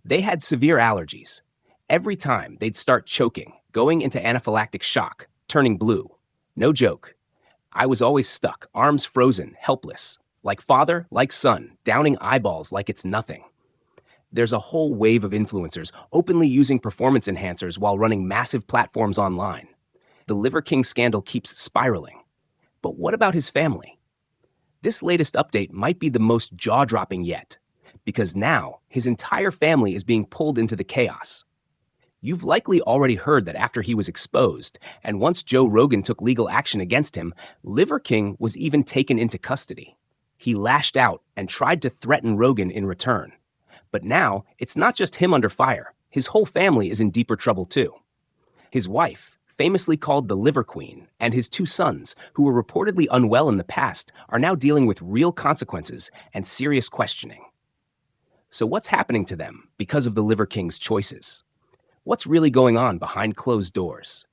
They had severe allergies. Every time they'd start choking, going into anaphylactic shock, turning blue. No joke. I was always stuck, arms frozen, helpless. Like father, like son, downing eyeballs like it's nothing. There's a whole wave of influencers openly using performance enhancers while running massive platforms online. The Liver King scandal keeps spiraling. But what about his family? This latest update might be the most jaw-dropping yet, because now his entire family is being pulled into the chaos. You've likely already heard that after he was exposed, and once Joe Rogan took legal action against him, Liver King was even taken into custody. He lashed out and tried to threaten Rogan in return. But now, it's not just him under fire. His whole family is in deeper trouble too. His wife, famously called the Liver Queen, and his two sons, who were reportedly unwell in the past, are now dealing with real consequences and serious questioning. So what's happening to them because of the Liver King's choices? What's really going on behind closed doors?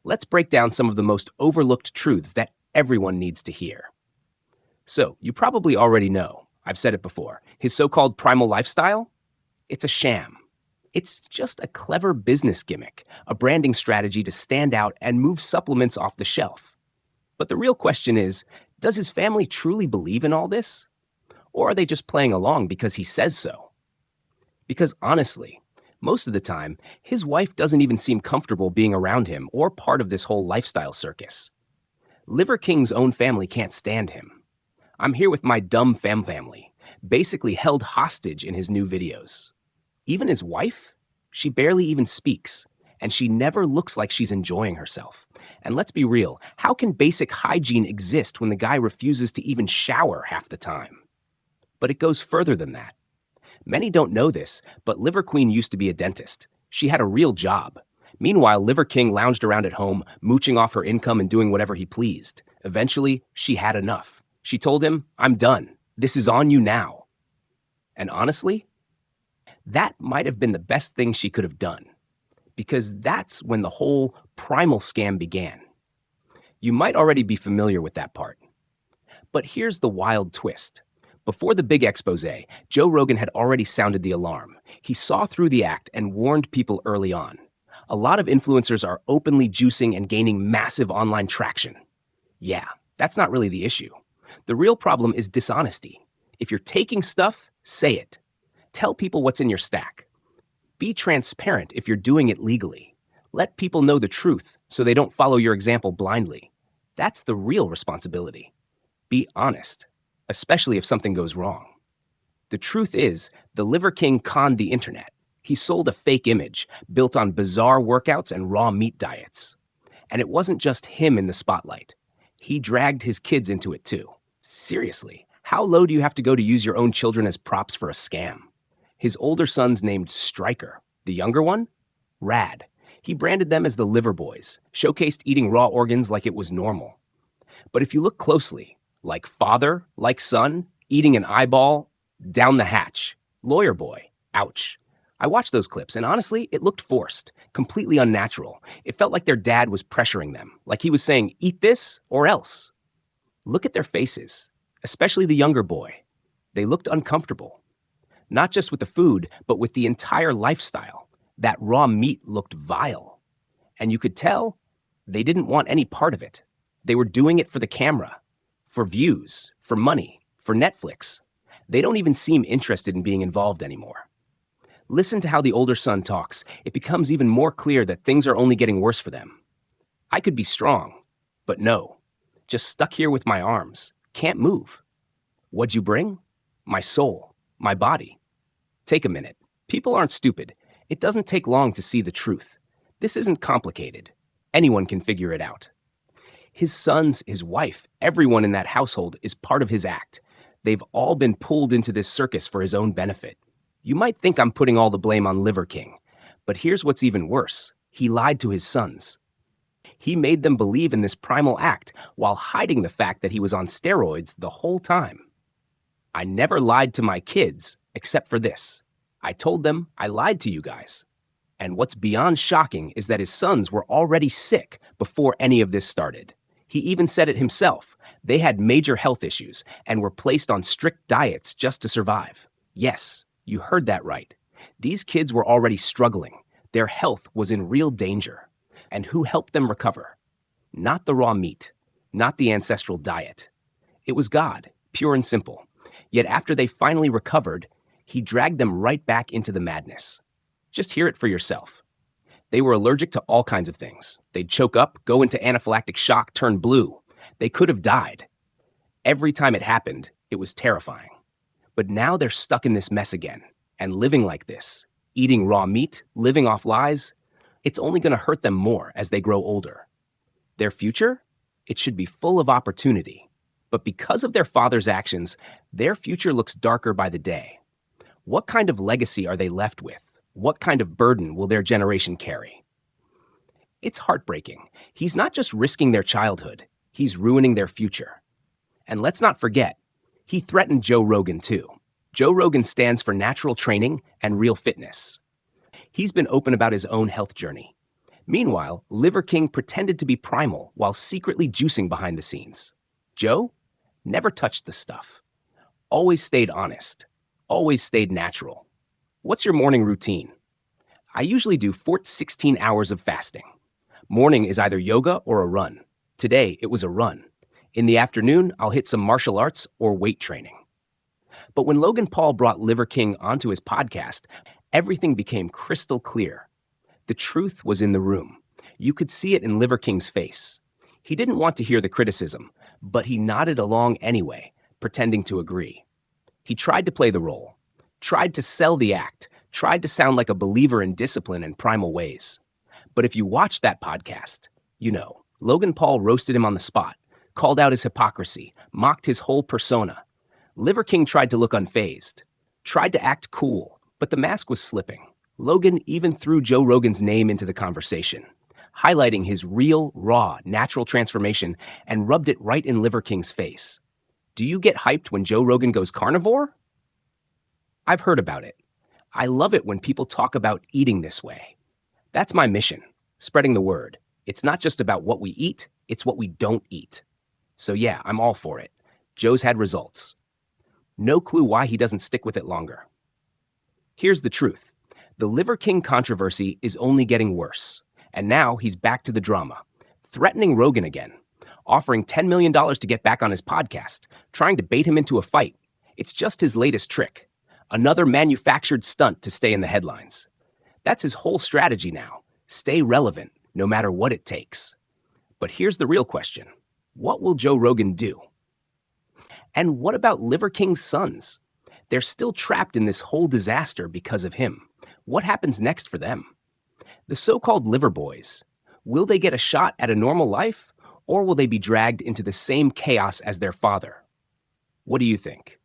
Let's break down some of the most overlooked truths that everyone needs to hear. So, you probably already know, I've said it before, his so-called primal lifestyle? It's a sham. It's just a clever business gimmick, a branding strategy to stand out and move supplements off the shelf. But the real question is, does his family truly believe in all this? Or are they just playing along because he says so? Because honestly, most of the time, his wife doesn't even seem comfortable being around him or part of this whole lifestyle circus. Liver King's own family can't stand him. I'm here with my dumb family, basically held hostage in his new videos. Even his wife? She barely even speaks, and she never looks like she's enjoying herself. And let's be real, how can basic hygiene exist when the guy refuses to even shower half the time? But it goes further than that. Many don't know this, but Liver Queen used to be a dentist. She had a real job. Meanwhile, Liver King lounged around at home, mooching off her income and doing whatever he pleased. Eventually, she had enough. She told him, "I'm done. This is on you now." And honestly, that might have been the best thing she could have done, because that's when the whole primal scam began. You might already be familiar with that part. But here's the wild twist. Before the big expose, Joe Rogan had already sounded the alarm. He saw through the act and warned people early on. A lot of influencers are openly juicing and gaining massive online traction. Yeah, that's not really the issue. The real problem is dishonesty. If you're taking stuff, say it. Tell people what's in your stack. Be transparent if you're doing it legally. Let people know the truth so they don't follow your example blindly. That's the real responsibility. Be honest, especially if something goes wrong. The truth is, the Liver King conned the internet. He sold a fake image built on bizarre workouts and raw meat diets. And it wasn't just him in the spotlight. He dragged his kids into it too. Seriously, how low do you have to go to use your own children as props for a scam? His older son's named Striker. The younger one? Rad. He branded them as the Liver Boys, showcased eating raw organs like it was normal. But if you look closely, like father, like son, eating an eyeball, down the hatch. Lawyer boy. Ouch. I watched those clips, and honestly, it looked forced, completely unnatural. It felt like their dad was pressuring them, like he was saying, "Eat this or else." Look at their faces, especially the younger boy. They looked uncomfortable. Not just with the food, but with the entire lifestyle. That raw meat looked vile. And you could tell they didn't want any part of it. They were doing it for the camera, for views, for money, for Netflix. They don't even seem interested in being involved anymore. Listen to how the older son talks. It becomes even more clear that things are only getting worse for them. I could be strong, but no. Just stuck here with my arms. Can't move. What'd you bring? My soul. My body. Take a minute. People aren't stupid. It doesn't take long to see the truth. This isn't complicated. Anyone can figure it out. His sons, his wife, everyone in that household is part of his act. They've all been pulled into this circus for his own benefit. You might think I'm putting all the blame on Liver King, but here's what's even worse. He lied to his sons. He made them believe in this primal act while hiding the fact that he was on steroids the whole time. I never lied to my kids except for this. I told them I lied to you guys. And what's beyond shocking is that his sons were already sick before any of this started. He even said it himself. They had major health issues and were placed on strict diets just to survive. Yes, you heard that right. These kids were already struggling. Their health was in real danger. And who helped them recover? Not the raw meat, not the ancestral diet. It was God, pure and simple. Yet after they finally recovered, he dragged them right back into the madness. Just hear it for yourself. They were allergic to all kinds of things. They'd choke up, go into anaphylactic shock, turn blue. They could have died. Every time it happened, it was terrifying. But now they're stuck in this mess again, and living like this, eating raw meat, living off lies, it's only going to hurt them more as they grow older. Their future? It should be full of opportunity. But because of their father's actions, their future looks darker by the day. What kind of legacy are they left with? What kind of burden will their generation carry? It's heartbreaking. He's not just risking their childhood, he's ruining their future. And let's not forget, he threatened Joe Rogan too. Joe Rogan stands for natural training and real fitness. He's been open about his own health journey. Meanwhile, Liver King pretended to be primal while secretly juicing behind the scenes. Joe never touched the stuff. Always stayed honest. Always stayed natural. What's your morning routine? I usually do 16 hours of fasting. Morning is either yoga or a run. Today, it was a run. In the afternoon, I'll hit some martial arts or weight training. But when Logan Paul brought Liver King onto his podcast, everything became crystal clear. The truth was in the room. You could see it in Liver King's face. He didn't want to hear the criticism, but he nodded along anyway, pretending to agree. He tried to play the role, tried to sell the act, tried to sound like a believer in discipline and primal ways. But if you watch that podcast, Logan Paul roasted him on the spot, called out his hypocrisy, mocked his whole persona. Liver King tried to look unfazed, tried to act cool, but the mask was slipping. Logan even threw Joe Rogan's name into the conversation, highlighting his real, raw, natural transformation and rubbed it right in Liver King's face. Do you get hyped when Joe Rogan goes carnivore? I've heard about it. I love it when people talk about eating this way. That's my mission, spreading the word. It's not just about what we eat, it's what we don't eat. So yeah, I'm all for it. Joe's had results. No clue why he doesn't stick with it longer. Here's the truth. The Liver King controversy is only getting worse. And now he's back to the drama, threatening Rogan again, offering $10 million to get back on his podcast, trying to bait him into a fight. It's just his latest trick. Another manufactured stunt to stay in the headlines. That's his whole strategy now. Stay relevant, no matter what it takes. But here's the real question. What will Joe Rogan do? And what about Liver King's sons? They're still trapped in this whole disaster because of him. What happens next for them? The so-called liver boys, will they get a shot at a normal life, or will they be dragged into the same chaos as their father? What do you think?